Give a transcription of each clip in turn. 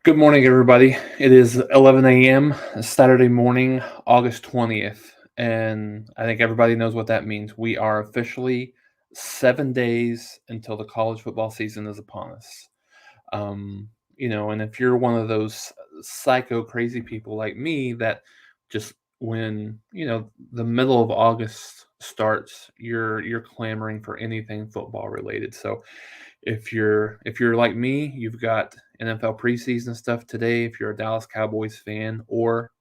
Good morning, everybody. It is 11 a.m. Saturday morning, August 20th, and I think everybody knows what that means. We are officially 7 days until the college football season is upon us. And if you're one of those psycho crazy people like me that just when the middle of August starts, you're clamoring for anything football related. So if you're like me, you've got NFL preseason stuff today. If you're a Dallas Cowboys fan or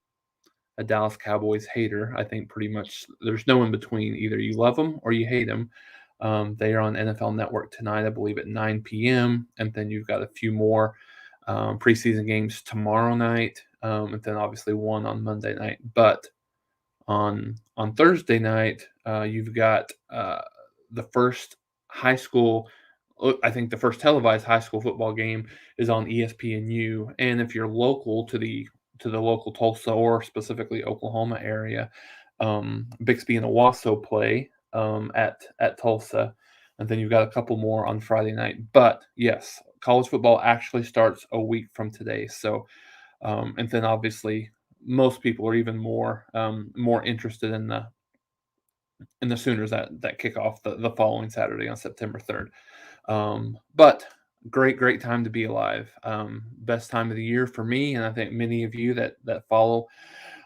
a Dallas Cowboys hater, I think pretty much there's no in between. Either you love them or you hate them. They are on NFL Network tonight, I believe, at 9 p.m. And then you've got a few more preseason games tomorrow night, and then obviously one on Monday night. But on Thursday night, you've got the first high school. I think the first televised high school football game is on ESPNU, and if you're local to the local Tulsa or specifically Oklahoma area, Bixby and Owasso play at Tulsa, and then you've got a couple more on Friday night. But yes, college football actually starts a week from today. So, and then obviously most people are even more interested in the Sooners that kick off the following Saturday on September 3rd. But great time to be alive. Best time of the year for me, and I think many of you that follow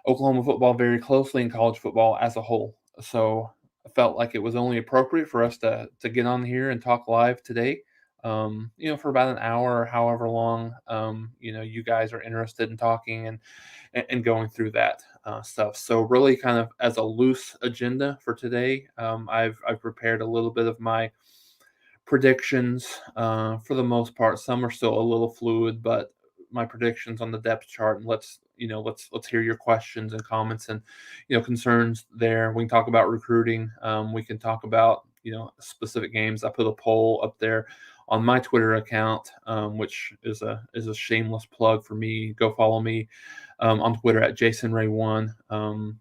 Oklahoma football very closely and college football as a whole. So I felt like it was only appropriate for us to get on here and talk live today. For about an hour or however long, you guys are interested in talking and going through that stuff. So really, kind of as a loose agenda for today, I've prepared a little bit of my predictions. For the most part, some are still a little fluid, but my predictions on the depth chart. And let's hear your questions and comments and concerns there. We can talk about recruiting. We can talk about specific games. I put a poll up there on my Twitter account, which is a shameless plug for me. Go follow me on Twitter at JasonRay1.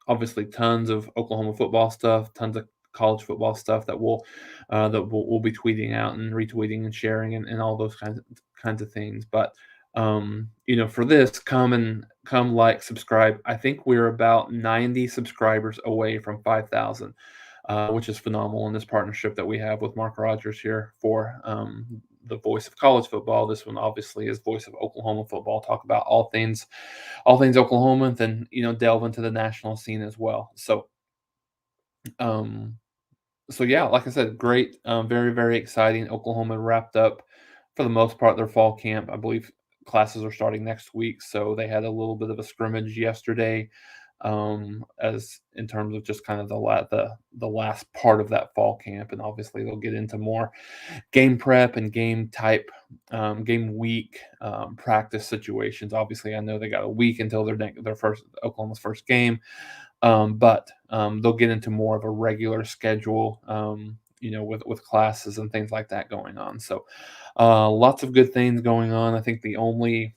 Obviously, tons of Oklahoma football stuff, tons of college football stuff that we'll be tweeting out and retweeting and sharing and all those kinds of things. But for this, come like, subscribe. I think we're about 90 subscribers away from 5,000. Which is phenomenal in this partnership that we have with Mark Rogers here for the voice of college football. This one obviously is voice of Oklahoma football. Talk about all things Oklahoma, and then delve into the national scene as well. So, um, yeah, like I said, great, very very exciting. Oklahoma wrapped up for the most part their fall camp. I believe classes are starting next week, so they had a little bit of a scrimmage yesterday as in terms of just kind of the last part of that fall camp, and obviously they'll get into more game prep and game week practice situations. Obviously, I know they got a week until their first Oklahoma's first game, but they'll get into more of a regular schedule. With classes and things like that going on. So, lots of good things going on. I think the only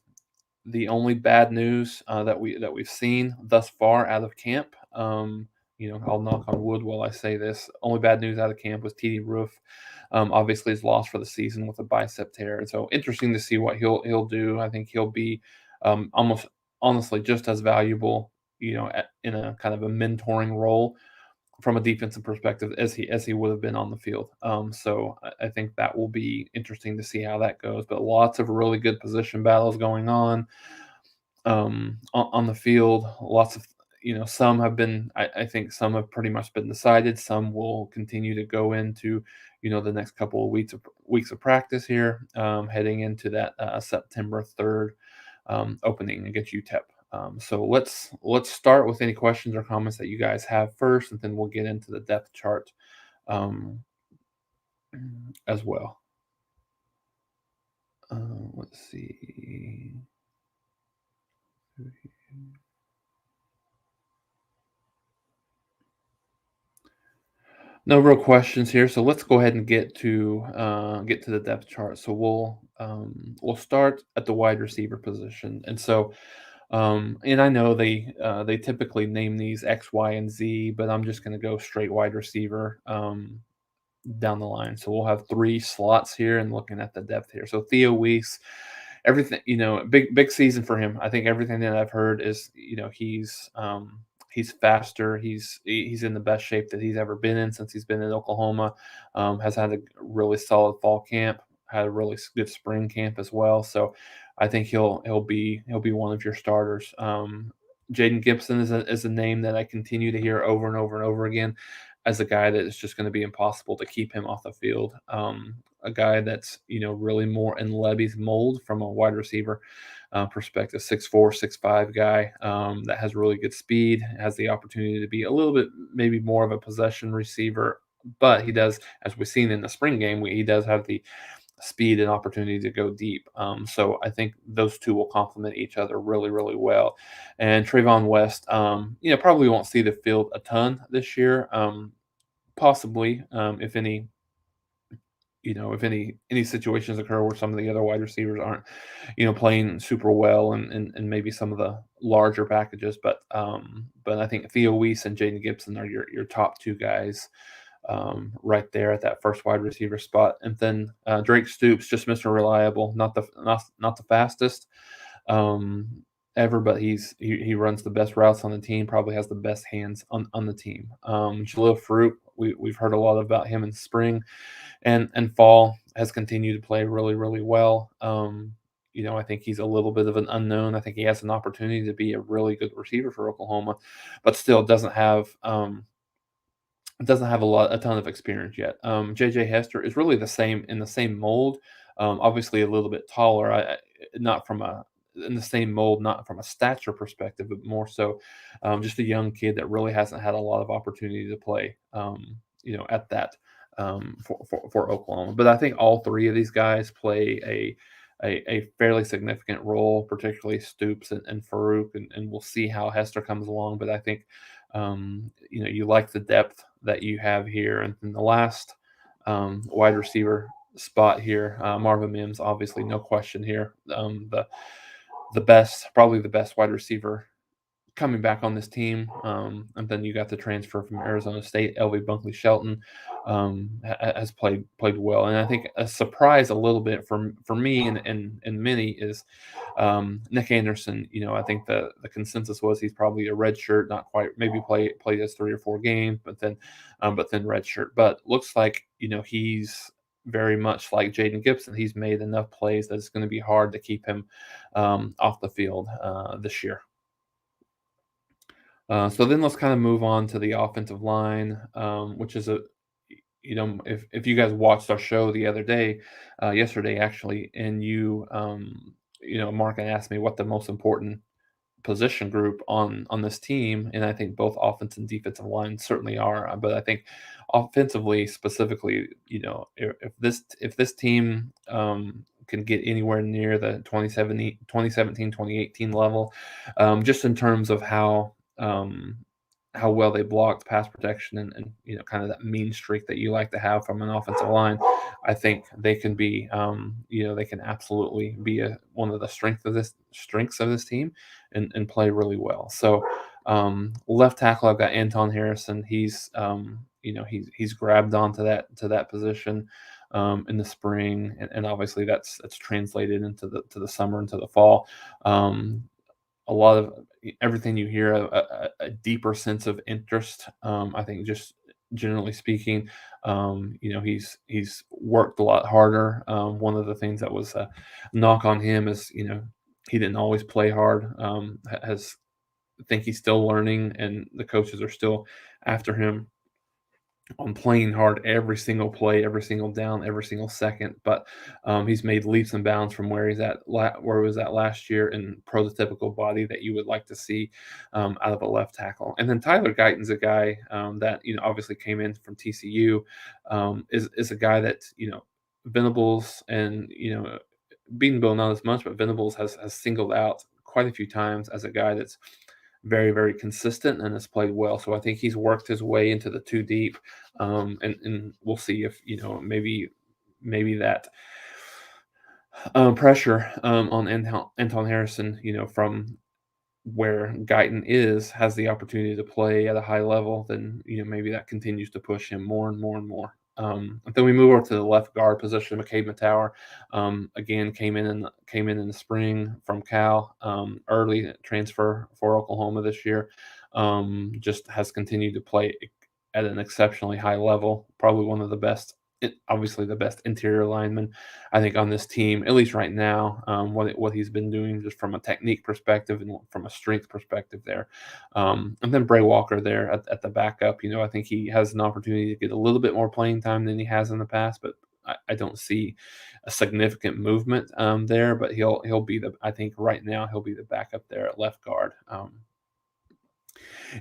bad news that we've seen thus far out of camp, I'll knock on wood while I say this. Only bad news out of camp was TD Roof. Obviously, is lost for the season with a bicep tear, and so interesting to see what he'll do. I think he'll be almost honestly just as valuable, in a kind of a mentoring role from a defensive perspective as he would have been on the field. So I think that will be interesting to see how that goes. But lots of really good position battles going on the field. Lots of some have been. I think some have pretty much been decided. Some will continue to go into the next couple of weeks of practice here, heading into that September 3rd opening against UTEP. So let's start with any questions or comments that you guys have first, and then we'll get into the depth chart as well. Let's see. No real questions here, so let's go ahead and get to the depth chart. So we'll start at the wide receiver position, and so. And I know they typically name these X, Y, and Z, but I'm just going to go straight wide receiver down the line. So we'll have three slots here and looking at the depth here. So Theo Wease, everything, big season for him. I think everything that I've heard is, he's faster. He's in the best shape that he's ever been in since he's been in Oklahoma. Has had a really solid fall camp, had a really good spring camp as well. So I think he'll be one of your starters. Jayden Gibson is a name that I continue to hear over and over and over again as a guy that is just going to be impossible to keep him off the field. A guy that's really more in Levy's mold from a wide receiver perspective. 6'4", 6'5" guy that has really good speed, has the opportunity to be a little bit maybe more of a possession receiver, but he does, as we've seen in the spring game, he does have the speed and opportunity to go deep. So I think those two will complement each other really, really well. And Trevon West, probably won't see the field a ton this year. Possibly, if any situations occur where some of the other wide receivers aren't, playing super well, and maybe some of the larger packages. But I think Theo Wease and Jayden Gibson are your top two guys right there at that first wide receiver spot. And then Drake Stoops, just Mr. Reliable, not the fastest ever, but he runs the best routes on the team, probably has the best hands on the team. Jalil Farooq, we've heard a lot about him in spring and fall, has continued to play really, really well. I think he's a little bit of an unknown. I think he has an opportunity to be a really good receiver for Oklahoma, but still doesn't have a ton of experience yet. JJ Hester is really in the same mold. Obviously a little bit taller. Not from a in the same mold, not from a stature perspective, but more so just a young kid that really hasn't had a lot of opportunity to play. At that for Oklahoma. But I think all three of these guys play a fairly significant role, particularly Stoops and Farooq, and we'll see how Hester comes along. But I think you like the depth that you have here. And then the last wide receiver spot here, Marvin Mims, obviously no question here. Probably the best wide receiver coming back on this team. And then you got the transfer from Arizona State, Bunkley-Shelton, has played well. And I think a surprise a little bit for me and many is Nick Anderson. I think the consensus was he's probably a red shirt, not quite, maybe played as 3 or 4 games, but then red shirt. But looks like he's very much like Jayden Gibson. He's made enough plays that it's going to be hard to keep him off the field this year. So then let's kind of move on to the offensive line, which is if you guys watched our show the other day, yesterday actually, and Mark and asked me what the most important position group on this team, and I think both offense and defensive line certainly are. But I think offensively, specifically, if this team can get anywhere near the 2017, 2018 level, just in terms of how well they blocked pass protection and kind of that mean streak that you like to have from an offensive line, I think they can be, they can absolutely be one of the strengths of this team and play really well. So left tackle, I've got Anton Harrison. He's grabbed onto that position in the spring, and obviously that's translated into the summer, into the fall. A lot of everything you hear, a deeper sense of interest. I think just generally speaking, he's worked a lot harder. One of the things that was a knock on him is, he didn't always play hard. I think he's still learning, and the coaches are still after him on playing hard every single play, every single down, every single second. But he's made leaps and bounds from where he was at last year, and prototypical body that you would like to see out of a left tackle. And then Tyler Guyton's a guy that obviously came in from TCU, is a guy that Venables and Beanville not as much, but Venables has singled out quite a few times as a guy that's very, very consistent and has played well. So I think he's worked his way into the 2 deep, and we'll see if maybe that pressure on Anton Harrison, from where Guyton has the opportunity to play at a high level, then maybe that continues to push him more and more and more. And then we move over to the left guard position. McCabe Mattower, again, came in the spring from Cal, early transfer for Oklahoma this year. Just has continued to play at an exceptionally high level. Probably one of the best, obviously the best interior lineman, I think, on this team, at least right now. What he's been doing just from a technique perspective and from a strength perspective there. And then Bray Walker there at the backup. I think he has an opportunity to get a little bit more playing time than he has in the past, but I don't see a significant movement there. But he'll be I think right now he'll be the backup there at left guard.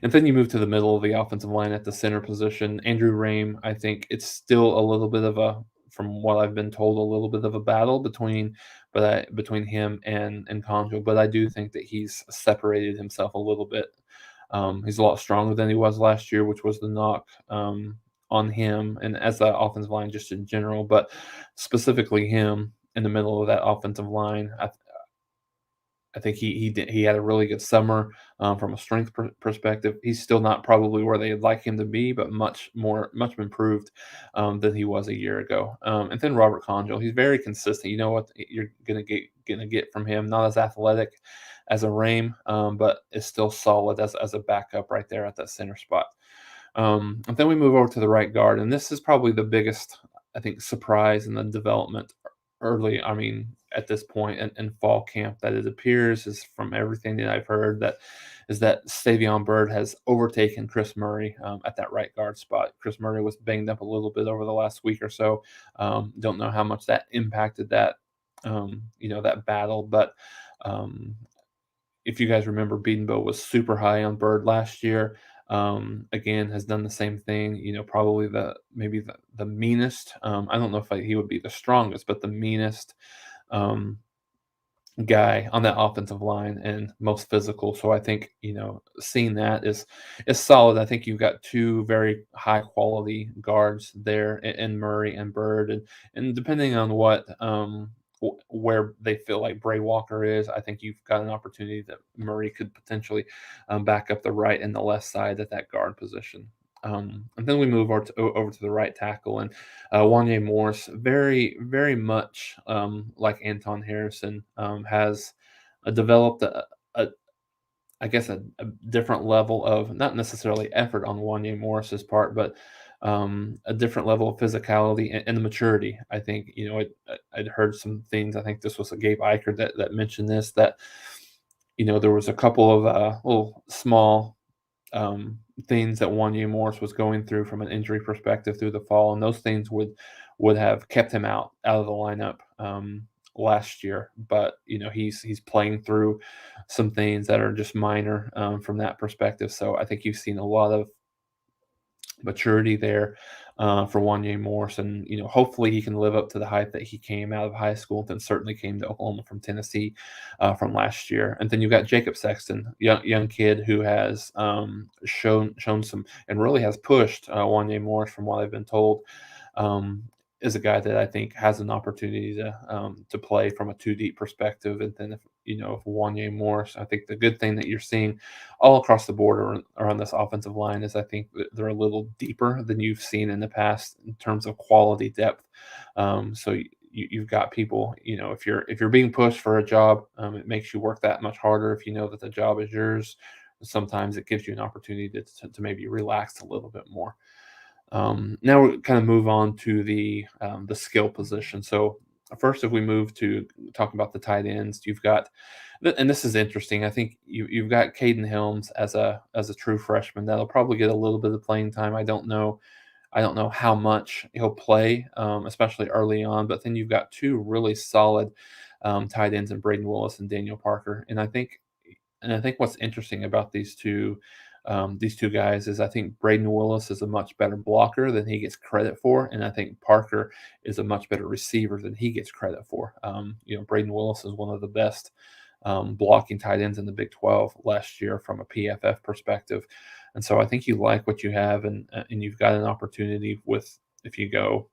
And then you move to the middle of the offensive line at the center position. Andrew Raym, I think it's still a little bit of from what I've been told, a little bit of a battle between him and Congel. But I do think that he's separated himself a little bit. He's a lot stronger than he was last year, which was the knock on him and as the offensive line just in general. But specifically him in the middle of that offensive line, I think he had a really good summer from a strength perspective. He's still not probably where they'd like him to be, but much improved than he was a year ago. And then Robert Congel, he's very consistent. You know what you're gonna get from him. Not as athletic as a Raym, but is still solid as a backup right there at that center spot. And then we move over to the right guard, and this is probably the biggest, I think, surprise in the development early. I mean, at this point in fall camp, that it appears is from everything that I've heard that Savion Byrd has overtaken Chris Murray at that right guard spot. Chris Murray was banged up a little bit over the last week or so. Don't know how much that impacted that that battle, but if you guys remember, Beatonbow was super high on Byrd last year. Again, has done the same thing. Probably maybe the meanest. I don't know if he would be the strongest, but the meanest guy on that offensive line and most physical. So I think seeing that is solid. I think you've got two very high quality guards there in Murray and Byrd, and depending on where they feel like Bray Walker is, I think you've got an opportunity that Murray could potentially back up the right and the left side at that guard position. And then we move over to the right tackle, and Wanya Morris, very, very much like Anton Harrison, has developed I guess a different level of, not necessarily effort on Wanya Morris's part, but a different level of physicality and maturity. I think I'd heard some things. I think this was a Gabe Eicher that mentioned this, that there was a couple of little small things that Wanya Morris was going through from an injury perspective through the fall, and those things would have kept him out of the lineup last year. But he's playing through some things that are just minor from that perspective. So I think you've seen a lot of maturity there for Wanya Morris, and hopefully he can live up to the hype that he came out of high school and then certainly came to Oklahoma from Tennessee from last year. And then you've got Jacob Sexton, young kid who has shown some and really has pushed Wanya Morris, from what I've been told. Is a guy that I think has an opportunity to play from a 2 deep perspective. And then if Wanya Morris, I think the good thing that you're seeing all across the board or on this offensive line is I think they're a little deeper than you've seen in the past in terms of quality depth. So you've got people, if you're being pushed for a job, it makes you work that much harder. If you know that the job is yours, sometimes it gives you an opportunity to maybe relax a little bit more. Now we kind of move on to the skill position. So first, if we move to talk about the tight ends, you've got, and this is interesting. I think you've got Caden Helms as a true freshman that'll probably get a little bit of playing time. I don't know how much he'll play, especially early on. But then you've got two really solid tight ends in Braden Willis and Daniel Parker. And I think what's interesting about these two guys is I think Braden Willis is a much better blocker than he gets credit for, and I think Parker is a much better receiver than he gets credit for. Braden Willis is one of the best blocking tight ends in the Big 12 last year from a PFF perspective, and so I think you like what you have, and you've got an opportunity with if you go,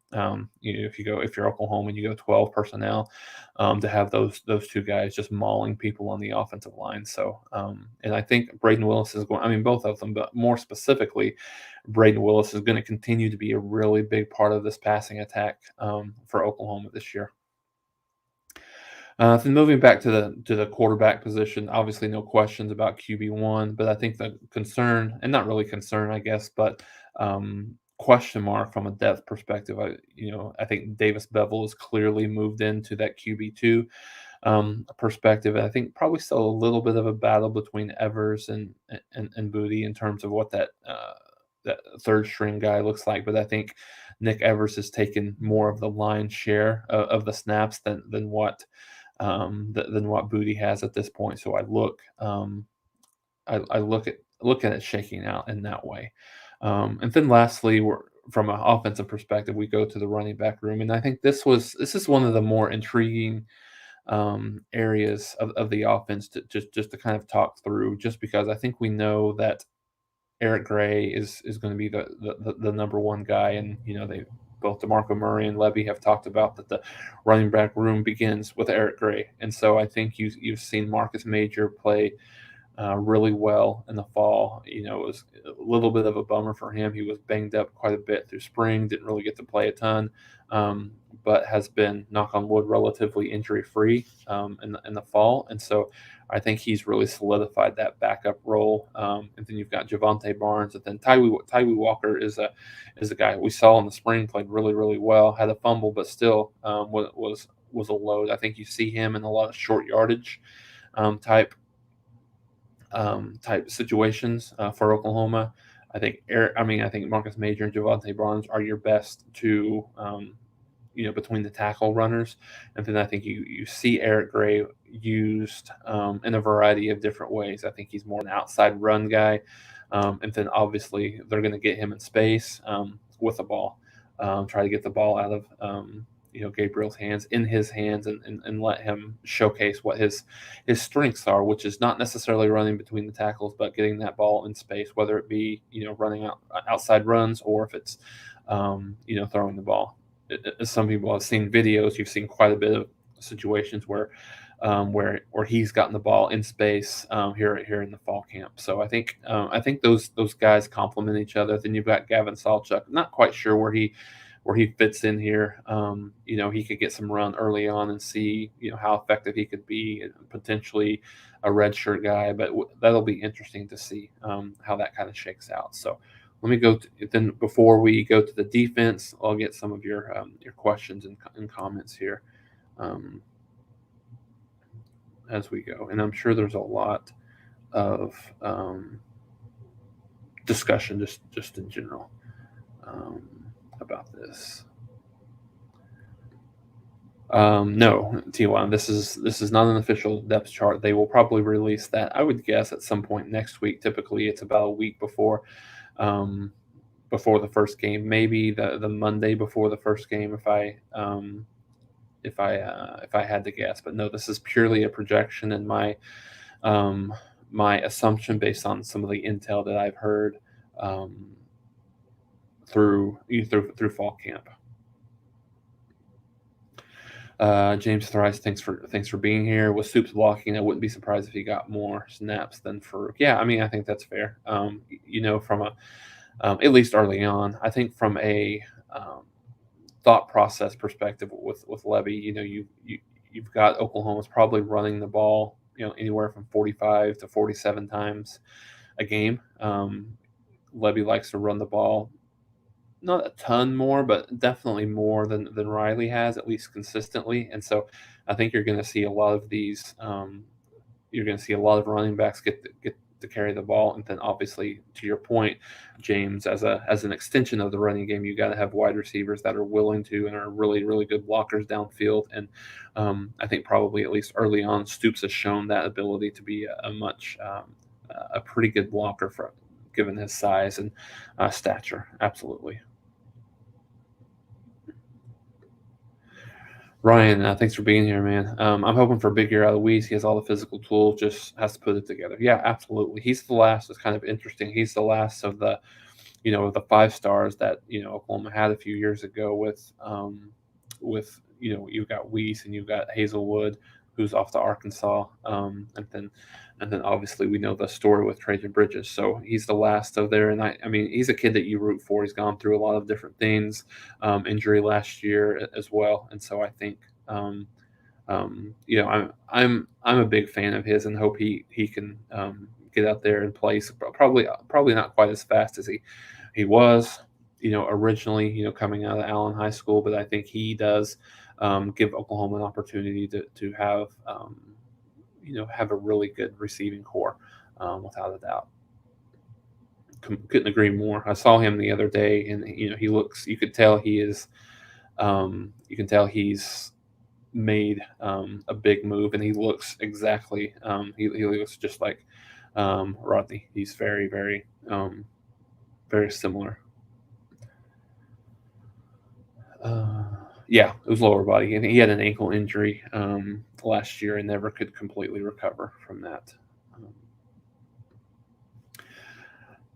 if you're Oklahoma and you go 12 personnel, to have those two guys just mauling people on the offensive line. So, and I think Braden Willis is going. I mean, both of them, but more specifically, Braden Willis is going to continue to be a really big part of this passing attack for Oklahoma this year. Then moving back to the quarterback position, obviously no questions about QB1, but I think the concern, and not really concern, I guess, but question mark from a depth perspective. I think Davis Beville has clearly moved into that QB2 perspective. And I think probably still a little bit of a battle between Evers and Booty in terms of what that third string guy looks like. But I think Nick Evers has taken more of the lion's share of the snaps than what Booty has at this point. So I look at it shaking out in that way. And then lastly, from an offensive perspective, we go to the running back room, and I think this is one of the more intriguing areas of the offense to just to kind of talk through, just because I think we know that Eric Gray is going to be the number one guy, and they both DeMarco Murray and Levy have talked about that the running back room begins with Eric Gray, and so I think you've seen Marcus Major play really well in the fall. It was a little bit of a bummer for him. He was banged up quite a bit through spring, didn't really get to play a ton, but has been, knock on wood, relatively injury-free in the fall. And so I think he's really solidified that backup role. And then you've got Jovantae Barnes, and then Tawee Walker is a guy we saw in the spring, played really, really well, had a fumble, but still was a load. I think you see him in a lot of short yardage type situations for Oklahoma. I think Marcus Major and Jovantae Barnes are your best two, between the tackle runners. And then I think you see Eric Gray used in a variety of different ways. I think he's more an outside run guy. And then obviously they're going to get him in space with the ball, try to get the ball out of Gabriel's hands, in his hands, and let him showcase what his strengths are, which is not necessarily running between the tackles, but getting that ball in space, whether it be running outside runs, or if it's throwing the ball. Some people have seen videos. You've seen quite a bit of situations where he's gotten the ball in space here in the fall camp. So I think those guys complement each other. Then you've got Gavin Salchuk. Not quite sure where he fits in here. He could get some run early on and see, how effective he could be, and potentially a redshirt guy, but that'll be interesting to see how that kind of shakes out. So let me go then before we go to the defense, I'll get some of your questions and comments here as we go. And I'm sure there's a lot of discussion just in general about this. No, T1, this is not an official depth chart. They will probably release that, I would guess, at some point next week. Typically it's about a week before the first game, maybe the Monday before the first game, if I had to guess. But no, this is purely a projection and my assumption based on some of the intel that I've heard through fall camp. James Thrice, thanks for being here. With Stoops blocking, I wouldn't be surprised if he got more snaps than Farooq. Yeah, I mean, I think that's fair. From a at least early on, I think from a thought process perspective with Levy, you've got Oklahoma's probably running the ball, anywhere from 45 to 47 times a game. Levy likes to run the ball. Not a ton more, but definitely more than Riley has, at least consistently. And so I think you're going to see a lot of these. You're going to see a lot of running backs get to carry the ball, and then obviously, to your point, James, as an extension of the running game, you got to have wide receivers that are willing to and are really, really good blockers downfield. And I think probably at least early on, Stoops has shown that ability to be a pretty good blocker given his size and stature. Absolutely. Ryan, thanks for being here, man. I'm hoping for a big year out of Wease. He has all the physical tools, just has to put it together. Yeah, absolutely. He's the last. It's kind of interesting. He's the last of the, the 5 stars that Oklahoma had a few years ago with you've got Wease and you've got Hazelwood, who's off to Arkansas, and then obviously we know the story with Trajan Bridges. So he's the last of there, and I mean he's a kid that you root for. He's gone through a lot of different things, injury last year as well, and so I think. I'm a big fan of his and hope he can get out there and play. So probably not quite as fast as he was, originally, coming out of Allen High School, but I think he does give Oklahoma an opportunity to have a really good receiving core, without a doubt. Couldn't agree more. I saw him the other day, and he looks. You could tell he is. You can tell he's made a big move, and he looks exactly. He looks just like Rodney. He's very, very, very similar. Yeah, it was lower body, and he had an ankle injury last year and never could completely recover from that.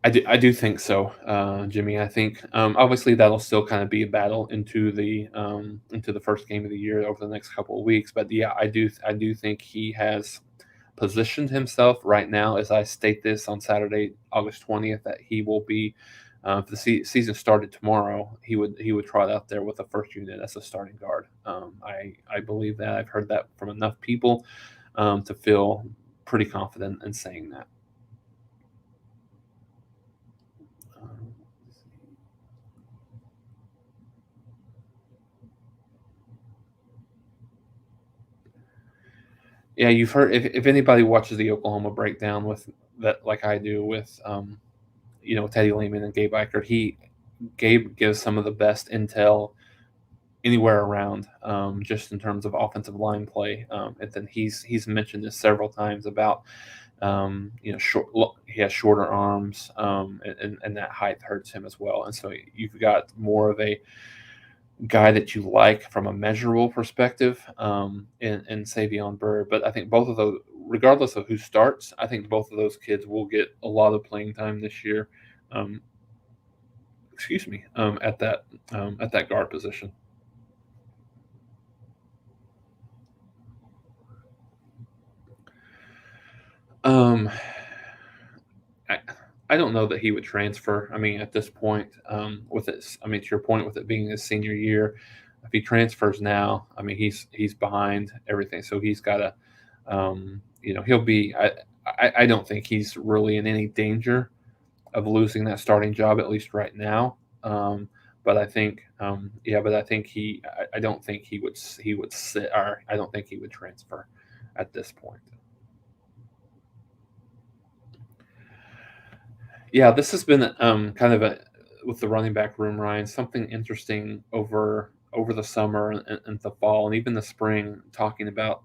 I do think so, Jimmy. I think obviously that'll still kind of be a battle into the first game of the year over the next couple of weeks. But yeah, I do think he has positioned himself right now, as I state this on Saturday, August 20th, that he will be. If the season started tomorrow, he would trot out there with the first unit as a starting guard. I believe that. I've heard that from enough people to feel pretty confident in saying that. Yeah, you've heard if anybody watches the Oklahoma breakdown with that, like I do with Teddy Lehman and Gabe Eichert, Gabe gives some of the best intel anywhere around, just in terms of offensive line play. And then he's mentioned this several times about he has shorter arms, and that height hurts him as well. And so you've got more of a guy that you like from a measurable perspective, in Savion Byrd. But I think both of those, regardless of who starts, I think both of those kids will get a lot of playing time this year. At that guard position. I don't know that he would transfer. I mean, at this point, with it, I mean, to your point, with it being his senior year, if he transfers now, I mean, he's behind everything. So he's got to, he'll be. I don't think he's really in any danger of losing that starting job, at least right now. But I think, but I think I don't think he would sit, or I don't think he would transfer at this point. Yeah, this has been kind of with the running back room, Ryan, something interesting over the summer and the fall and even the spring, talking about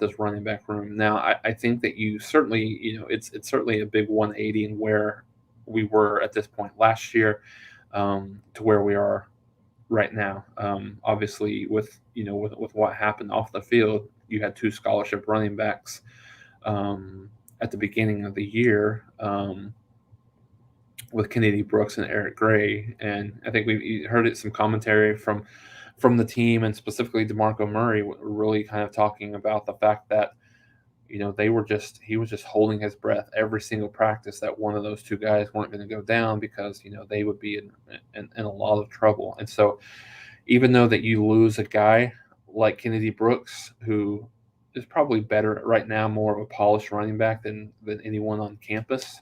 this running back room. Now, I think that you certainly, it's certainly a big 180 in where we were at this point last year, to where we are right now. Obviously, with what happened off the field, you had 2 scholarship running backs at the beginning of the year, with Kennedy Brooks and Eric Gray. And I think we heard some commentary from the team, and specifically DeMarco Murray, really kind of talking about the fact that he was just holding his breath every single practice that one of those 2 guys weren't going to go down, because they would be in a lot of trouble. And so even though that you lose a guy like Kennedy Brooks, who is probably better right now, more of a polished running back than anyone on campus,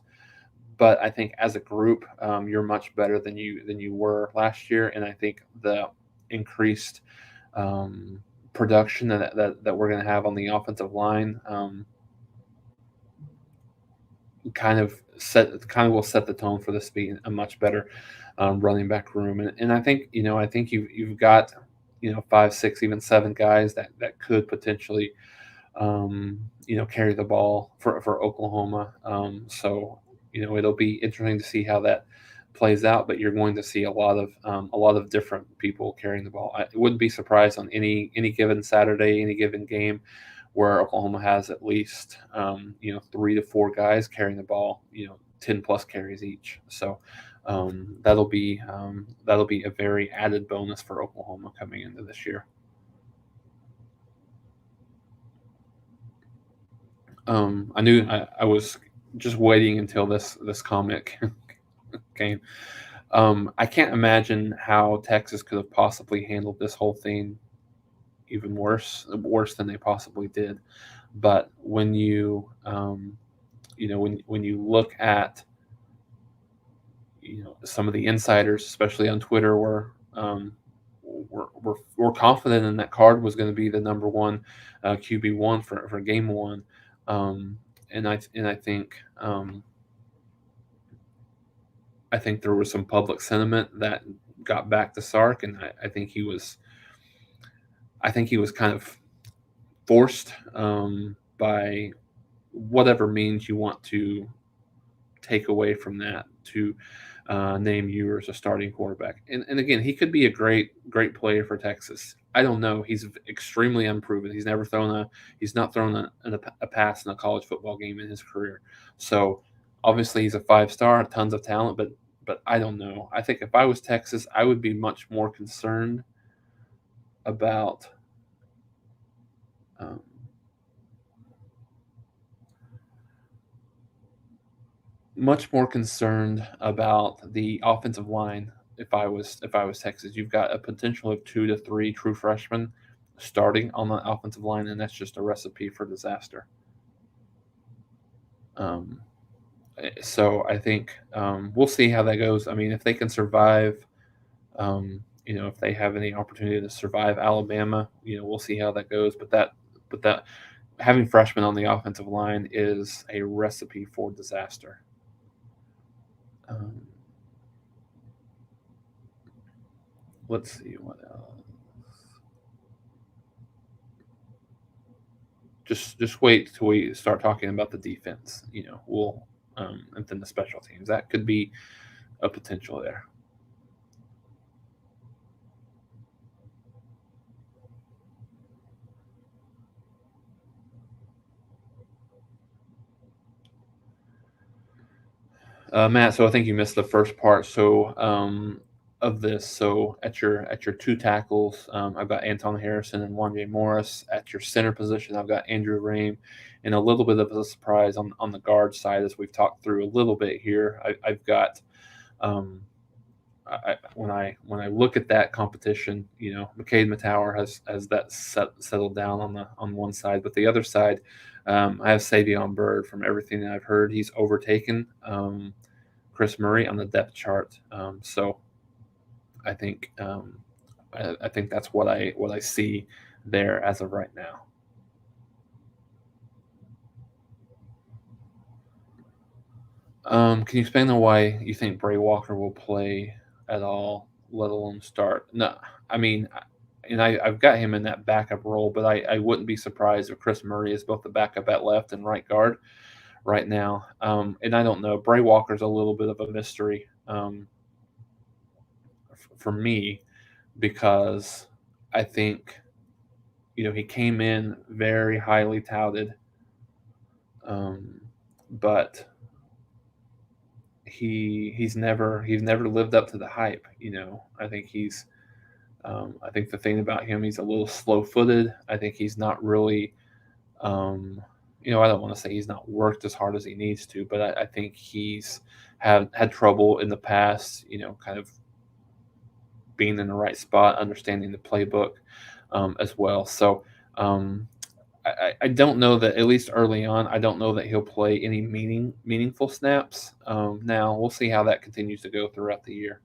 but I think as a group, you're much better than you were last year. And I think the increased production that we're going to have on the offensive line kind of will set the tone for this being a much better running back room. And I think you've got 5, 6, even 7 guys that could potentially carry the ball for Oklahoma. So it'll be interesting to see how that plays out. But you're going to see a lot of different people carrying the ball. I wouldn't be surprised on any given Saturday, any given game, where Oklahoma has at least 3 to 4 guys carrying the ball, 10+ carries each. So that'll be a very added bonus for Oklahoma coming into this year. I was just waiting until this comment came. I can't imagine how Texas could have possibly handled this whole thing even worse than they possibly did. But when you when you look at some of the insiders, especially on Twitter, were confident in that Card was going to be the number one QB1 for game one, and I think there was some public sentiment that got back to Sark, and I think he was kind of forced by whatever means you want to take away from that to name you as a starting quarterback. And again, he could be a great player for Texas. I don't know. He's extremely unproven. He's not thrown a pass in a college football game in his career. So obviously he's a 5-star, tons of talent, but I don't know. I think if I was Texas, I would be much more concerned about the offensive line. If I was Texas, you've got a potential of 2 to 3 true freshmen starting on the offensive line, and that's just a recipe for disaster. So I think we'll see how that goes. I mean, if they can survive, if they have any opportunity to survive Alabama, we'll see how that goes. But that having freshmen on the offensive line is a recipe for disaster. Let's see what else. Just wait till we start talking about the defense. We'll and then the special teams. That could be a potential there. Matt, so I think you missed the first part. So of this, so at your 2 tackles, I've got Anton Harrison and Wanya Morris. At your center position, I've got Andrew Raym, and a little bit of a surprise on the guard side, as we've talked through a little bit here. I've got when I look at that competition, McCade Mattower has that settled down on one side, but the other side, I have Savion Byrd. From everything that I've heard, he's overtaken Chris Murray on the depth chart. So I think that's what I see there as of right now. Can you explain on why you think Bray Walker will play at all, let alone start? No, I mean, and I've got him in that backup role, but I wouldn't be surprised if Chris Murray is both the backup at left and right guard right now. And I don't know. Bray Walker's a little bit of a mystery for me, because I think he came in very highly touted, but he's never lived up to the hype. I think I think the thing about him, he's a little slow-footed. I think he's not really I don't want to say he's not worked as hard as he needs to, but I think he's had trouble in the past, kind of being in the right spot, understanding the playbook as well. So I don't know that, at least early on, I don't know that he'll play any meaningful snaps. Now, we'll see how that continues to go throughout the year.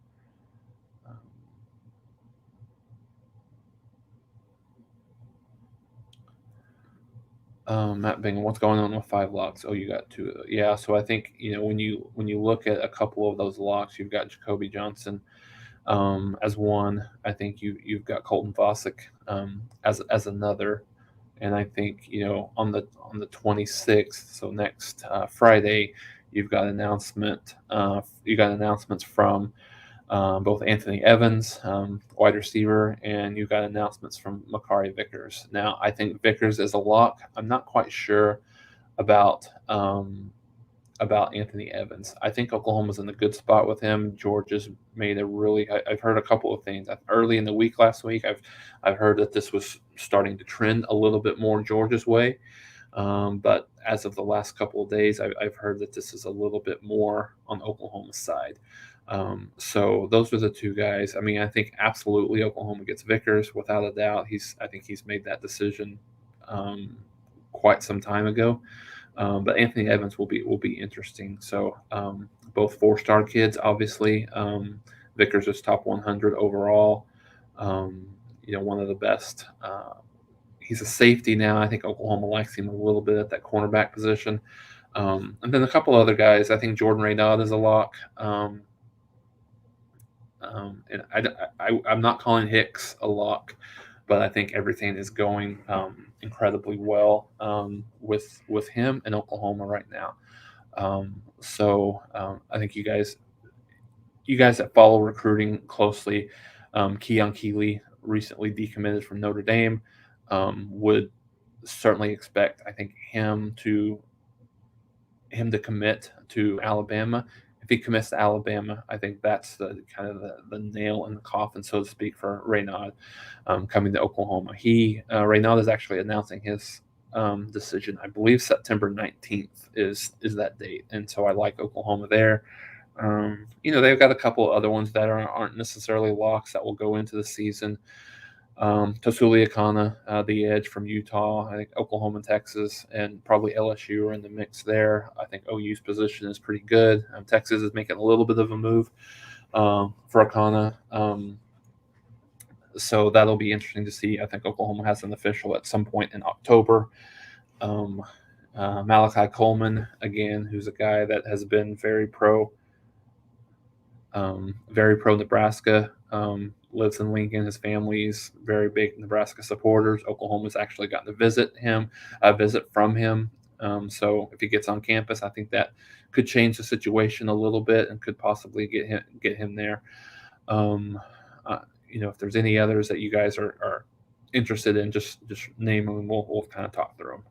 Matt Bingham, what's going on with 5 locks? Oh, you got 2. Yeah, so I think when you look at a couple of those locks, you've got Jacoby Johnson as one. I think you've got Colton Vosick as another, and I think on the 26th, so next Friday, you've got announcements from both Anthony Evans, wide receiver, and you've got announcements from Makari Vickers. Now, I think Vickers is a lock. I'm not quite sure about about Anthony Evans. I think Oklahoma's in a good spot with him. George has made a really. I've heard a couple of things early in the week last week. I've heard that this was starting to trend a little bit more George's way, but as of the last couple of days, I've heard that this is a little bit more on Oklahoma's side. So those are the two guys. I mean, I think absolutely Oklahoma gets Vickers without a doubt. I think he's made that decision quite some time ago. But Anthony Evans will be interesting. So both 4-star kids, obviously. Vickers is top 100 overall. One of the best. He's a safety now. I think Oklahoma likes him a little bit at that cornerback position. And then a couple other guys. I think Jordan Renaud is a lock. And I'm not calling Hicks a lock, but I think everything is going incredibly well with him in Oklahoma right now. I think you guys that follow recruiting closely, Keon Keeley recently decommitted from Notre Dame, would certainly expect, I think, him to commit to Alabama. If he commits to Alabama, I think that's the kind of the nail in the coffin, so to speak, for Renaud coming to Oklahoma. Renaud is actually announcing his decision. I believe September 19th is that date, and so I like Oklahoma there. They've got a couple of other ones that aren't necessarily locks that will go into the season. Tosuli Akana, the edge from Utah. I think Oklahoma and Texas and probably LSU are in the mix there. I think OU's position is pretty good. Texas is making a little bit of a move for Akana. So that'll be interesting to see. I think Oklahoma has an official at some point in October. Malachi Coleman, again, who's a guy that has been very pro Nebraska. Lives in Lincoln. His family's very big Nebraska supporters. Oklahoma's actually gotten to visit from him. So if he gets on campus, I think that could change the situation a little bit and could possibly get him there. If there's any others that you guys are interested in, just name them and we'll kind of talk through them.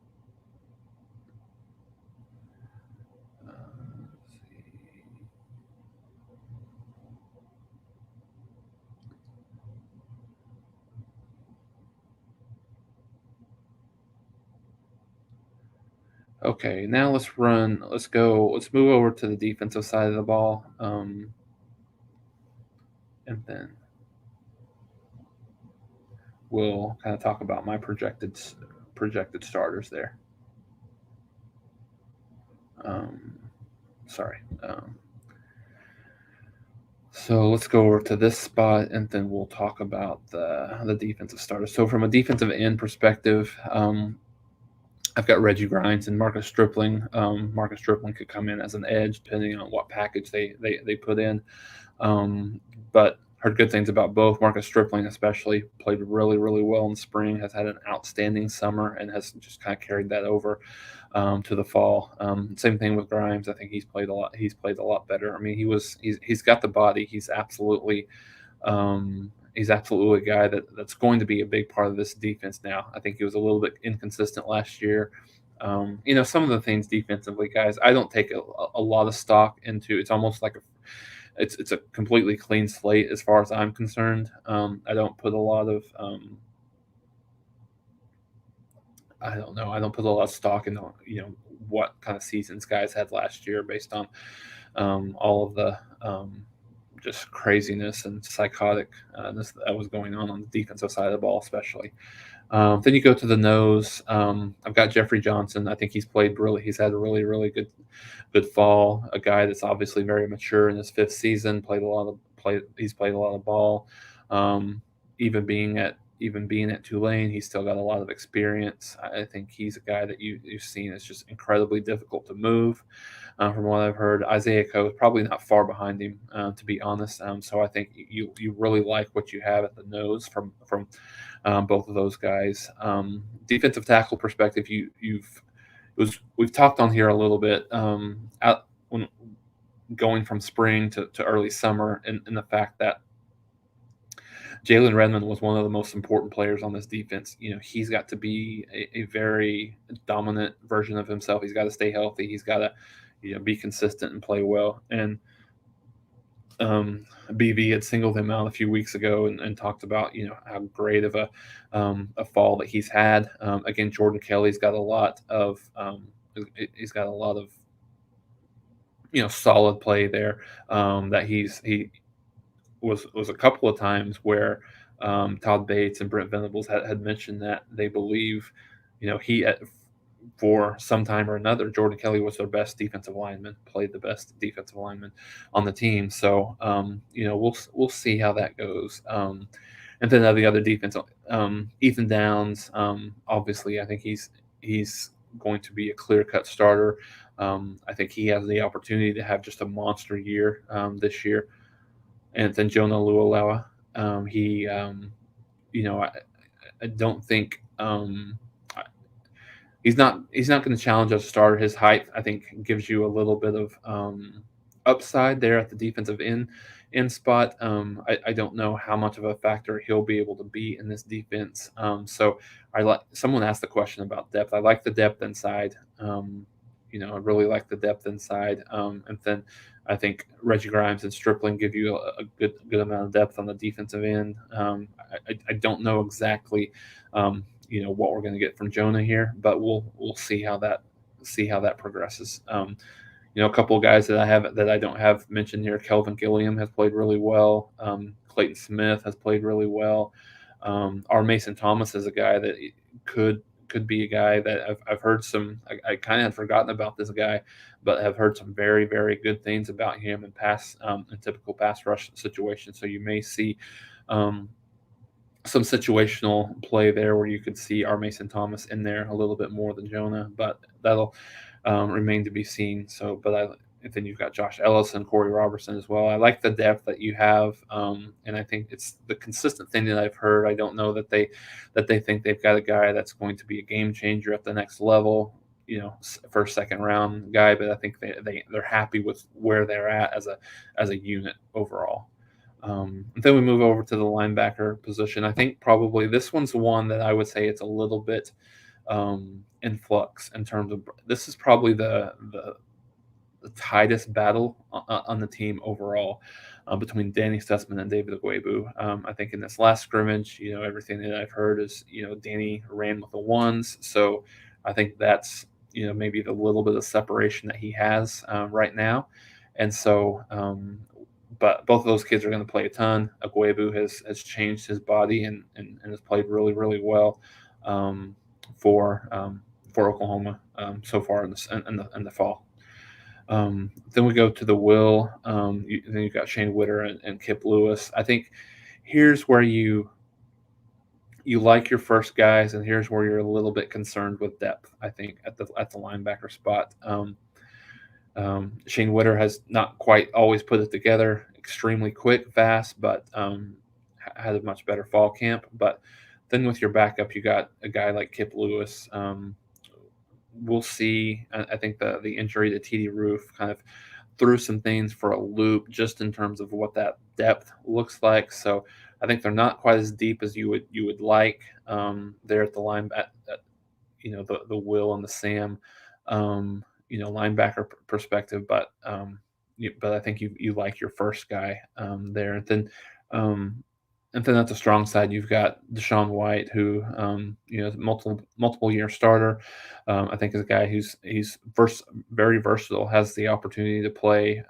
Okay, now let's move over to the defensive side of the ball. And then we'll kind of talk about my projected starters there. So let's go over to this spot, and then we'll talk about the defensive starters. So from a defensive end perspective, I've got Reggie Grimes and Marcus Stripling. Marcus Stripling could come in as an edge depending on what package they put in. But heard good things about both. Marcus Stripling especially played really, really well in the spring, has had an outstanding summer, and has just kind of carried that over to the fall. Same thing with Grimes. I think he's played a lot better. I mean, he's got the body. He's absolutely a guy that's going to be a big part of this defense now. I think he was a little bit inconsistent last year. Some of the things defensively, guys, I don't take a lot of stock into. It's almost like it's a completely clean slate as far as I'm concerned. I don't put a lot of I don't put a lot of stock in what kind of seasons guys had last year based on all of the just craziness and psychoticness that was going on the defensive side of the ball, especially. Then you go to the nose. I've got Jeffrey Johnson. I think he's had a really, really good fall. A guy that's obviously very mature in his 5th season. He's played a lot of ball. Even being at Tulane, he's still got a lot of experience. I think he's a guy that you've seen is just incredibly difficult to move. From what I've heard, Isaiah Coe is probably not far behind him, to be honest. So I think you really like what you have at the nose from both of those guys. Defensive tackle perspective, we've talked on here a little bit when going from spring to early summer, and the fact that Jalen Redmond was one of the most important players on this defense. He's got to be a very dominant version of himself. He's got to stay healthy. He's got to, be consistent and play well. And BV had singled him out a few weeks ago and talked about how great of a fall that he's had. Again, Jordan Kelley's got a lot of he's got a lot of solid play there. That he was a couple of times where Todd Bates and Brent Venables had mentioned that they believe he for some time or another, Jordan Kelley was their best defensive lineman, played the best defensive lineman on the team. So, we'll see how that goes. And then the other defense, Ethan Downs, obviously, I think he's going to be a clear-cut starter. I think he has the opportunity to have just a monster year this year. And then Jonah Lualawa, I don't think he's not going to challenge as a starter. His height, I think, gives you a little bit of upside there at the defensive end spot. I don't know how much of a factor he'll be able to be in this defense. So someone asked the question about depth. I like the depth inside. I really like the depth inside. And then I think Reggie Grimes and Stripling give you a good amount of depth on the defensive end. I don't know exactly what we're going to get from Jonah here, but we'll see how that progresses. A couple of guys that I don't have mentioned here. Kelvin Gilliam has played really well. Clayton Smith has played really well. Our Mason Thomas is a guy that could be a guy that I've heard some. I kind of had forgotten about this guy, but have heard some very, very good things about him in typical pass rush situations. So you may see some situational play there where you could see our Mason Thomas in there a little bit more than Jonah, but that'll remain to be seen. So, and then you've got Josh Ellis and Corey Robertson as well. I like the depth that you have, and I think it's the consistent thing that I've heard. I don't know that they think they've got a guy that's going to be a game changer at the next level, first, second round guy, but I think they're happy with where they're at as a unit overall. Then we move over to the linebacker position. I think probably this one's the one that I would say it's a little bit in flux in terms of. This is probably the tightest battle on the team overall between Danny Stutzman and David Agwebu. I think in this last scrimmage, everything that I've heard is Danny ran with the ones, so I think that's maybe the little bit of separation that he has right now, and so. But both of those kids are going to play a ton. Agwebu has changed his body and has played really, really well for Oklahoma so far in the fall. Then we go to the will. Then you've got Shane Witter and Kip Lewis. I think here's where you like your first guys, and here's where you're a little bit concerned with depth. I think at the linebacker spot. Shane Witter has not quite always put it together, extremely quick, fast, but had a much better fall camp. But then with your backup, you got a guy like Kip Lewis. We'll see. I think the injury to TD Roof kind of threw some things for a loop just in terms of what that depth looks like. So I think they're not quite as deep as you would like there at the line at the Will and the Sam. Linebacker perspective, but I think you like your first guy there. And then at the strong side, you've got Deshaun White, who multiple year starter. I think is a guy who's very versatile, has the opportunity to play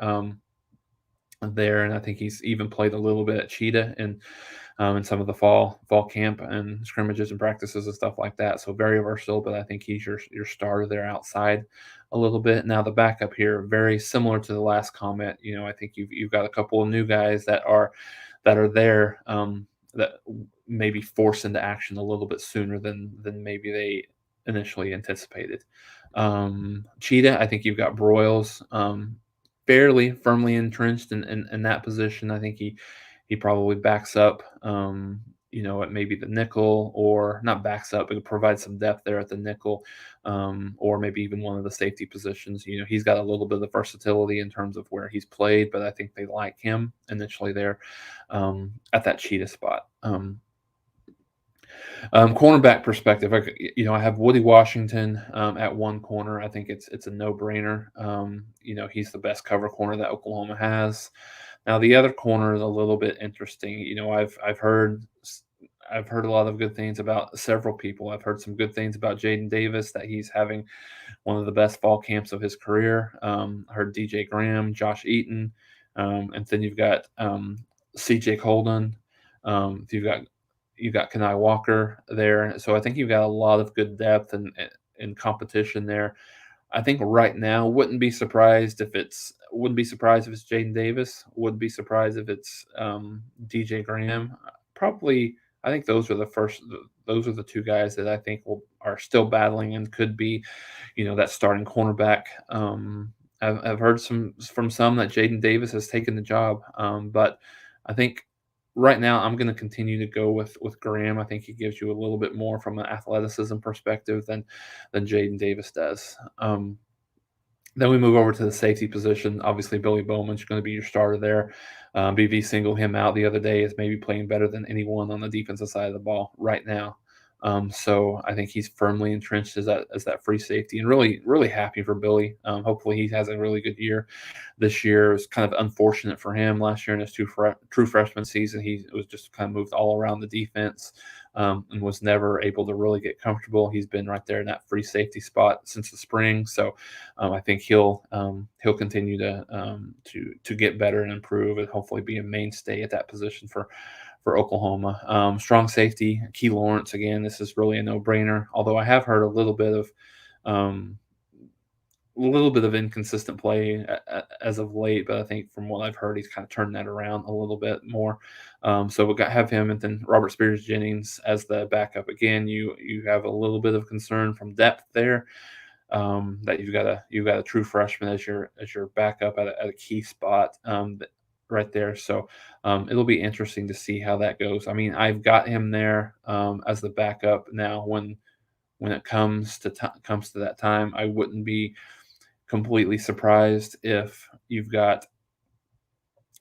there, and I think he's even played a little bit at Cheetah and in some of the fall camp and scrimmages and practices and stuff like that. So very versatile, but I think he's your starter there outside a little bit. Now the backup here, very similar to the last comment. I think you've got a couple of new guys that are there that maybe force into action a little bit sooner than maybe they initially anticipated. Cheetah, I think you've got Broyles fairly firmly entrenched in that position. I think he probably backs up, at maybe the nickel, or not backs up, but provides some depth there at the nickel, or maybe even one of the safety positions. He's got a little bit of versatility in terms of where he's played, but I think they like him initially there at that Cheetah spot. Cornerback perspective, I have Woody Washington at one corner. I think it's a no-brainer. He's the best cover corner that Oklahoma has. Now the other corner is a little bit interesting. I've heard a lot of good things about several people. I've heard some good things about Jayden Davis, that he's having one of the best fall camps of his career. I heard DJ Graham, Josh Eaton, and then you've got CJ Colden. You've got Kenai Walker there. So I think you've got a lot of good depth and competition there. I think right now wouldn't be surprised if it's Jayden Davis. Wouldn't be surprised if it's DJ Graham. Probably, I think those are the two guys that I think are still battling and could be, that starting cornerback. I've heard from some that Jayden Davis has taken the job, but I think right now I'm going to continue to go with Graham. I think he gives you a little bit more from an athleticism perspective than Jayden Davis does. Then we move over to the safety position. Obviously, Billy Bowman's going to be your starter there. BV singled him out the other day as maybe playing better than anyone on the defensive side of the ball right now. So I think he's firmly entrenched as that free safety, and really, really happy for Billy. Hopefully he has a really good year this year. It was kind of unfortunate for him last year in his true freshman season. He was just kind of moved all around the defense, and was never able to really get comfortable. He's been right there in that free safety spot since the spring. So I think he'll continue to get better and improve, and hopefully be a mainstay at that position for Oklahoma. Strong safety, Key Lawrence. Again, this is really a no-brainer. Although I have heard a little bit of inconsistent play as of late, but I think from what I've heard, he's kind of turned that around a little bit more. So we'll have him, and then Robert Spears-Jennings as the backup. Again, you have a little bit of concern from depth there. That you've got a true freshman as your backup at a key spot. Right there. So it'll be interesting to see how that goes. I mean, I've got him there as the backup now. When it comes to that time, I wouldn't be completely surprised if you've got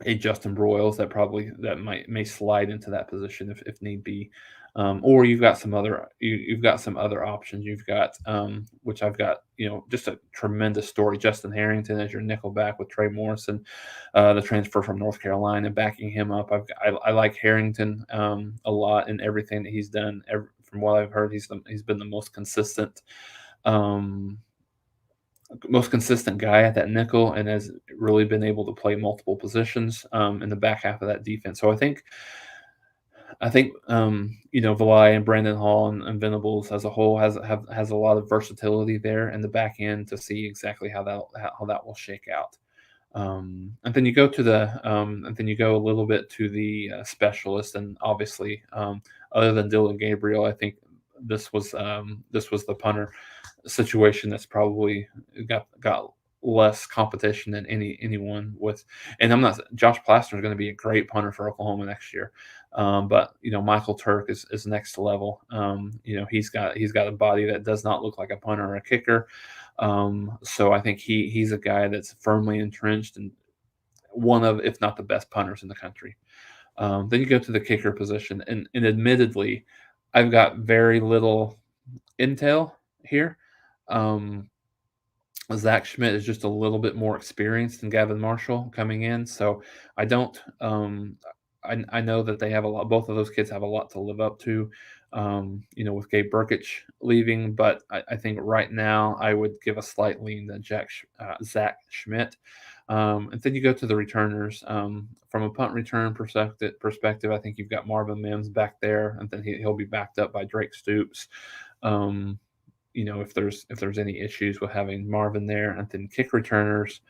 a Justin Broyles that may slide into that position if need be, or you've got some other options. You've got which I've got, just a tremendous story. Justin Harrington as your nickel back with Trey Morrison, the transfer from North Carolina, backing him up. I like Harrington a lot in everything that he's done. From what I've heard, he's been the most consistent. Most consistent guy at that nickel, and has really been able to play multiple positions in the back half of that defense. So I think Valai and Brandon Hall and Venables as a whole has a lot of versatility there in the back end to see exactly how that will shake out. And then you go a little bit to the specialist, and obviously, other than Dillon Gabriel, I think this was the punter situation that's probably got less competition than anyone with. And Josh Plastner is going to be a great punter for Oklahoma next year. But Michael Turk is next level. He's got a body that does not look like a punter or a kicker. So I think he's a guy that's firmly entrenched and one of, if not the best punters in the country. Then you go to the kicker position, and admittedly, I've got very little intel here. Zach Schmidt is just a little bit more experienced than Gavin Marshall coming in, so I don't. I know that they have a lot. Both of those kids have a lot to live up to. With Gabe Burkich leaving, but I think right now I would give a slight lean to Zach Schmidt. And then you go to the returners. From a punt return perspective, I think you've got Marvin Mims back there, and then he'll be backed up by Drake Stoops. If there's any issues with having Marvin there. And then kick returners,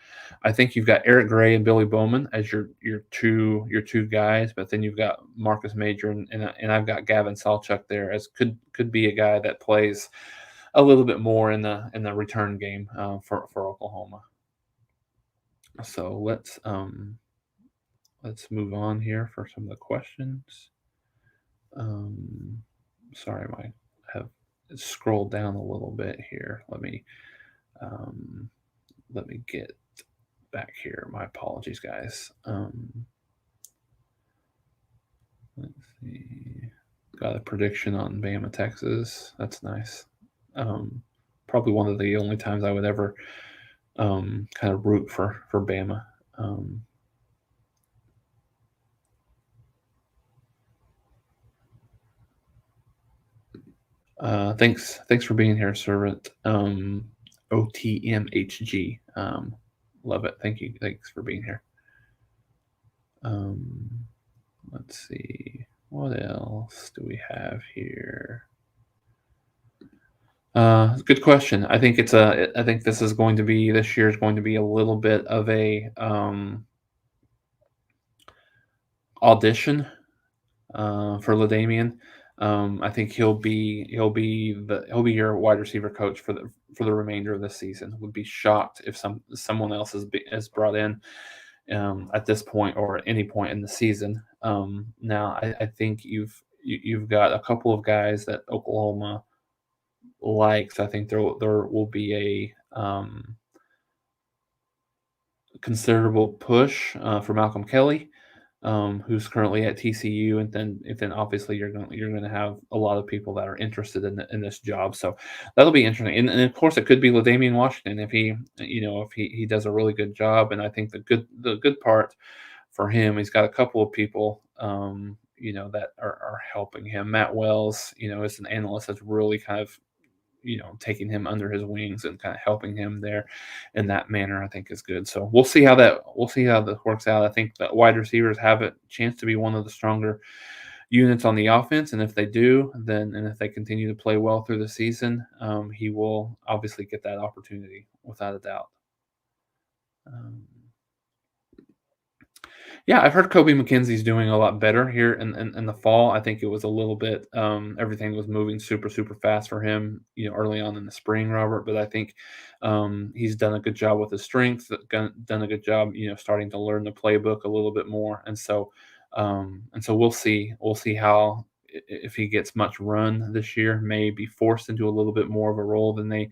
I think you've got Eric Gray and Billy Bowman as your two guys, but then you've got Marcus Major and I've got Gavin Salchuk there as could be a guy that plays a little bit more in the return game for Oklahoma. So let's move on here for some of the questions. Sorry, I have scroll down a little bit here. Let me get back here. My apologies, guys. Let's see. Got a prediction on Bama, Texas. That's nice. Probably one of the only times I would ever kind of root for Bama. Thanks for being here, servant. OTMHG. Love it. Thank you. Thanks for being here. Let's see. What else do we have here? Good question. I think I think this year is going to be a little bit of a audition for LaDainian. I think he'll be your wide receiver coach for the remainder of the season. Would be shocked if someone else is brought in at this point or at any point in the season. Now I think you've got a couple of guys that Oklahoma likes. I think there will be a considerable push for Malcolm Kelley, who's currently at TCU, and then obviously you're going to have a lot of people that are interested in this job. So that'll be interesting, and of course it could be LaDainian Washington if he does a really good job. And I think the good part for him, he's got a couple of people that are helping him. Matt Wells, is an analyst that's really kind of taking him under his wings and kind of helping him there in that manner, I think is good. So we'll see how that works out. I think that wide receivers have a chance to be one of the stronger units on the offense, and if they do, and if they continue to play well through the season, he will obviously get that opportunity without a doubt. Yeah, I've heard Kobe McKenzie's doing a lot better here in the fall. I think it was a little bit everything was moving super super fast for him, early on in the spring, Robert. But I think he's done a good job with his strength, done a good job, starting to learn the playbook a little bit more, and so we'll see how if he gets much run this year, may be forced into a little bit more of a role than they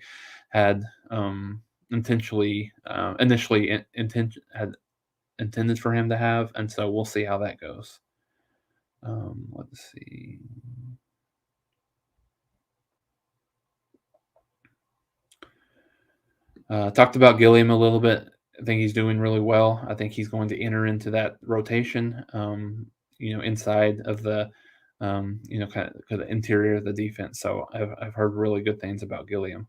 had initially had intended for him to have, and so we'll see how that goes. Let's see. Talked about Gilliam a little bit. I think he's doing really well. I think he's going to enter into that rotation, inside of the, kind of the interior of the defense. So I've heard really good things about Gilliam.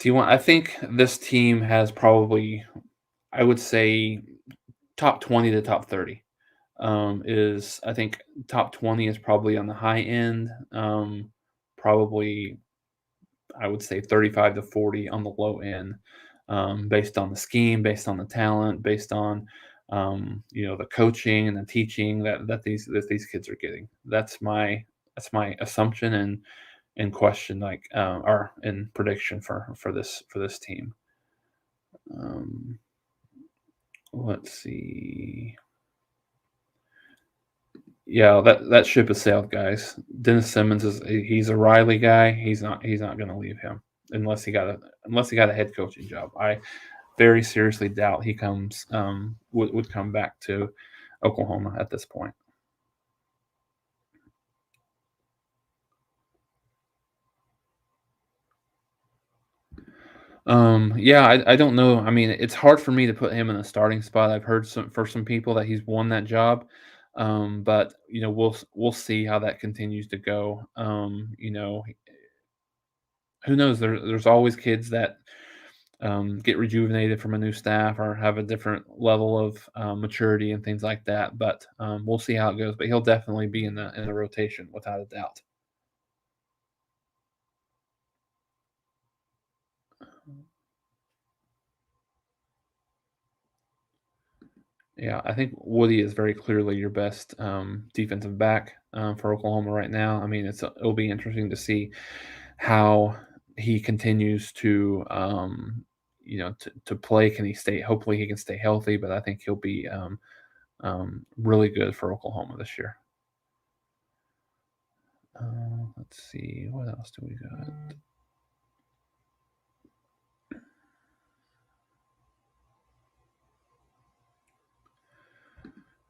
I think this team has probably, I would say, top 20 to top 30. I think top 20 is probably on the high end. Probably, I would say 35 to 40 on the low end, based on the scheme, based on the talent, based on the coaching and the teaching that these kids are getting. That's my assumption and question, or in prediction for this team. Let's see. Yeah, that ship has sailed, guys. Dennis Simmons he's a Riley guy. He's not going to leave him unless he got a head coaching job. I very seriously doubt he would come back to Oklahoma at this point. Yeah, I don't know. I mean, it's hard for me to put him in a starting spot. I've heard some people that he's won that job. But we'll see how that continues to go. Who knows? There's always kids that get rejuvenated from a new staff or have a different level of maturity and things like that. But we'll see how it goes. But he'll definitely be in the rotation without a doubt. Yeah, I think Woody is very clearly your best defensive back for Oklahoma right now. I mean, it'll be interesting to see how he continues to to play. Can he stay? Hopefully, he can stay healthy. But I think he'll be really good for Oklahoma this year. Let's see, what else do we got?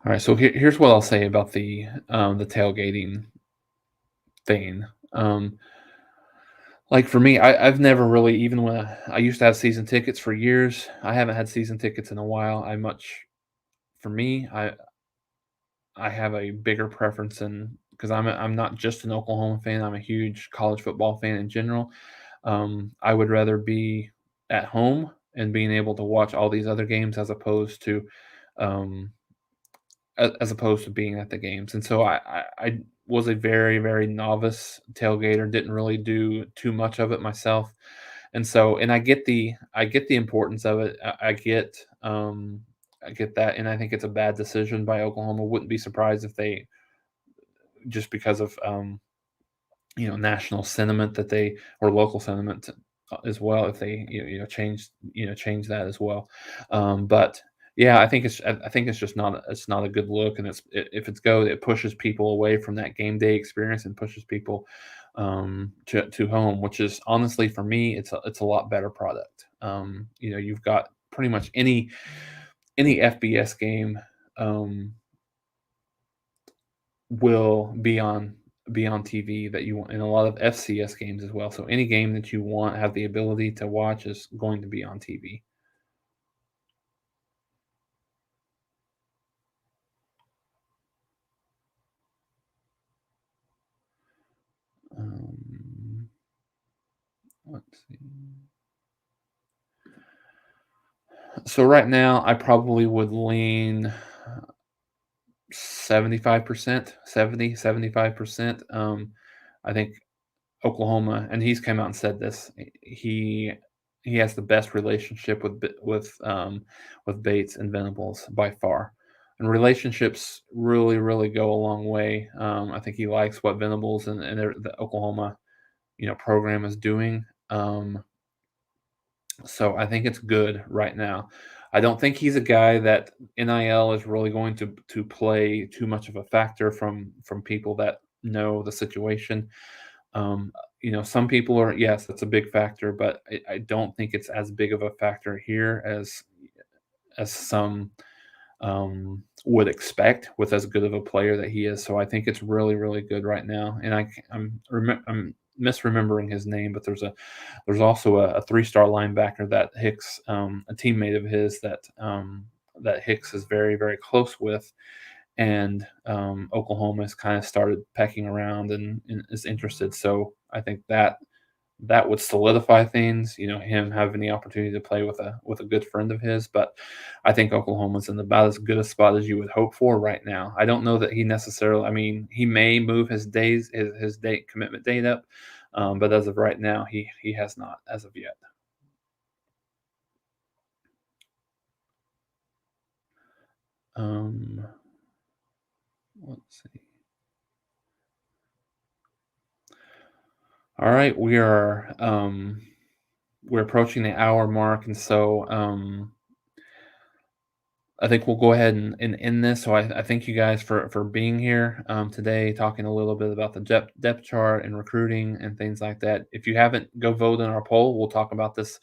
All right, so here's what I'll say about the tailgating thing. Um, like for me, I've never really, even when I used to have season tickets for years, I haven't had season tickets in a while. For me, I have a bigger preference in because I'm not just an Oklahoma fan. I'm a huge college football fan in general. I would rather be at home and being able to watch all these other games um, as opposed to being at the games. And so I was a very, very novice tailgater, didn't really do too much of it myself. And so, and I get the importance of it. I get that, and I think it's a bad decision by Oklahoma. Wouldn't be surprised if they, just because of national sentiment, that they, or local sentiment as well, if they change that as well. But yeah, I think it's just not, it's not a good look, and if it's go, it pushes people away from that game day experience and pushes people to home, which is honestly for me it's a lot better product. You've got pretty much any FBS game um, will be on TV that you want, and a lot of FCS games as well. So any game that you want, have the ability to watch, is going to be on TV. Um, let's see. So right now, I probably would lean 75%, 75%. I think Oklahoma, and he's come out and said this. He has the best relationship with Bates and Venables by far, and relationships really go a long way. I think he likes what Venables and the Oklahoma program is doing. So I think it's good right now. I don't think he's a guy that NIL is really going to play too much of a factor from people that know the situation. Um, some people are, yes, that's a big factor, but I don't think it's as big of a factor here as some would expect with as good of a player that he is. So I think it's really good right now. And I'm misremembering his name, but there's also a 3-star linebacker that Hicks, a teammate of his that Hicks is very close with, and Oklahoma has kind of started pecking around and is interested. So I think that would solidify things. Him having the opportunity to play with a good friend of his. But I think Oklahoma's in about as good a spot as you would hope for right now. I don't know that he necessarily. I mean, he may move his date commitment date up, but as of right now, he has not as of yet. Um, let's see. All right, we're approaching the hour mark, and so I think we'll go ahead and end this. So I thank you guys for being here today, talking a little bit about the depth chart and recruiting and things like that. If you haven't, go vote in our poll. We'll talk about this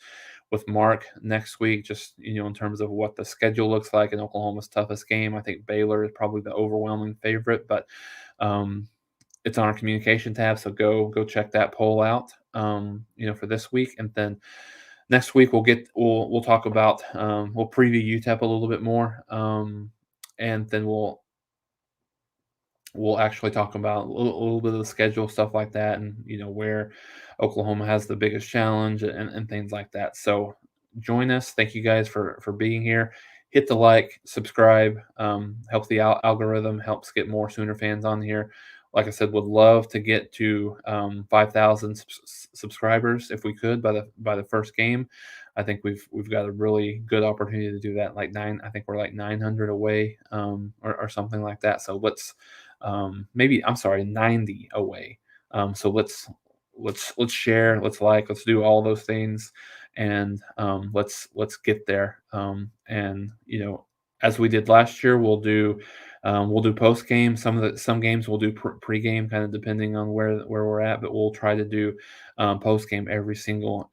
with Mark next week, just in terms of what the schedule looks like in Oklahoma's toughest game. I think Baylor is probably the overwhelming favorite, but um, it's on our communication tab, so go check that poll out. For this week, and then next week we'll talk about we'll preview UTEP a little bit more, and then we'll actually talk about a little bit of the schedule, stuff like that, and where Oklahoma has the biggest challenge and things like that. So join us. Thank you guys for being here. Hit the like, subscribe, helps the algorithm, helps get more Sooner fans on here. Like I said, would love to get to 5,000 subscribers if we could by the first game. I think we've got a really good opportunity to do that. Like I think we're like 900 away, or something like that. So maybe, I'm sorry, 90 away. So let's share, let's like, let's do all those things, and let's get there. And as we did last year, we'll do post game. Some games we'll do pre game, kind of depending on where we're at. But we'll try to do post game every single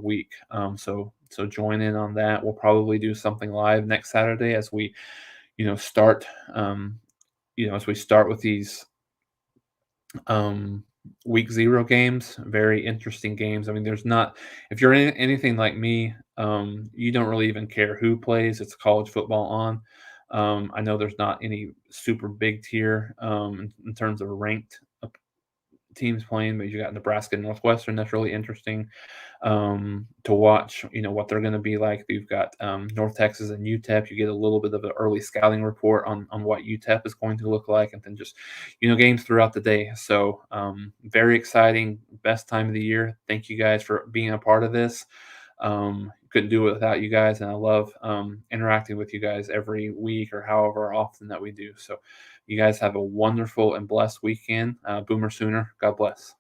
week. So join in on that. We'll probably do something live next Saturday as we start, as we start with these week 0 games, very interesting games. I mean, there's not, if you're anything like me, you don't really even care who plays. It's college football on. I know there's not any super big tier in terms of ranked teams playing, but you got Nebraska and Northwestern. That's really interesting to watch, what they're going to be like. You've got North Texas and UTEP. You get a little bit of an early scouting report on what UTEP is going to look like, and then just, games throughout the day. So very exciting, best time of the year. Thank you guys for being a part of this. Couldn't do it without you guys, and I love interacting with you guys every week or however often that we do. So you guys have a wonderful and blessed weekend. Boomer Sooner. God bless.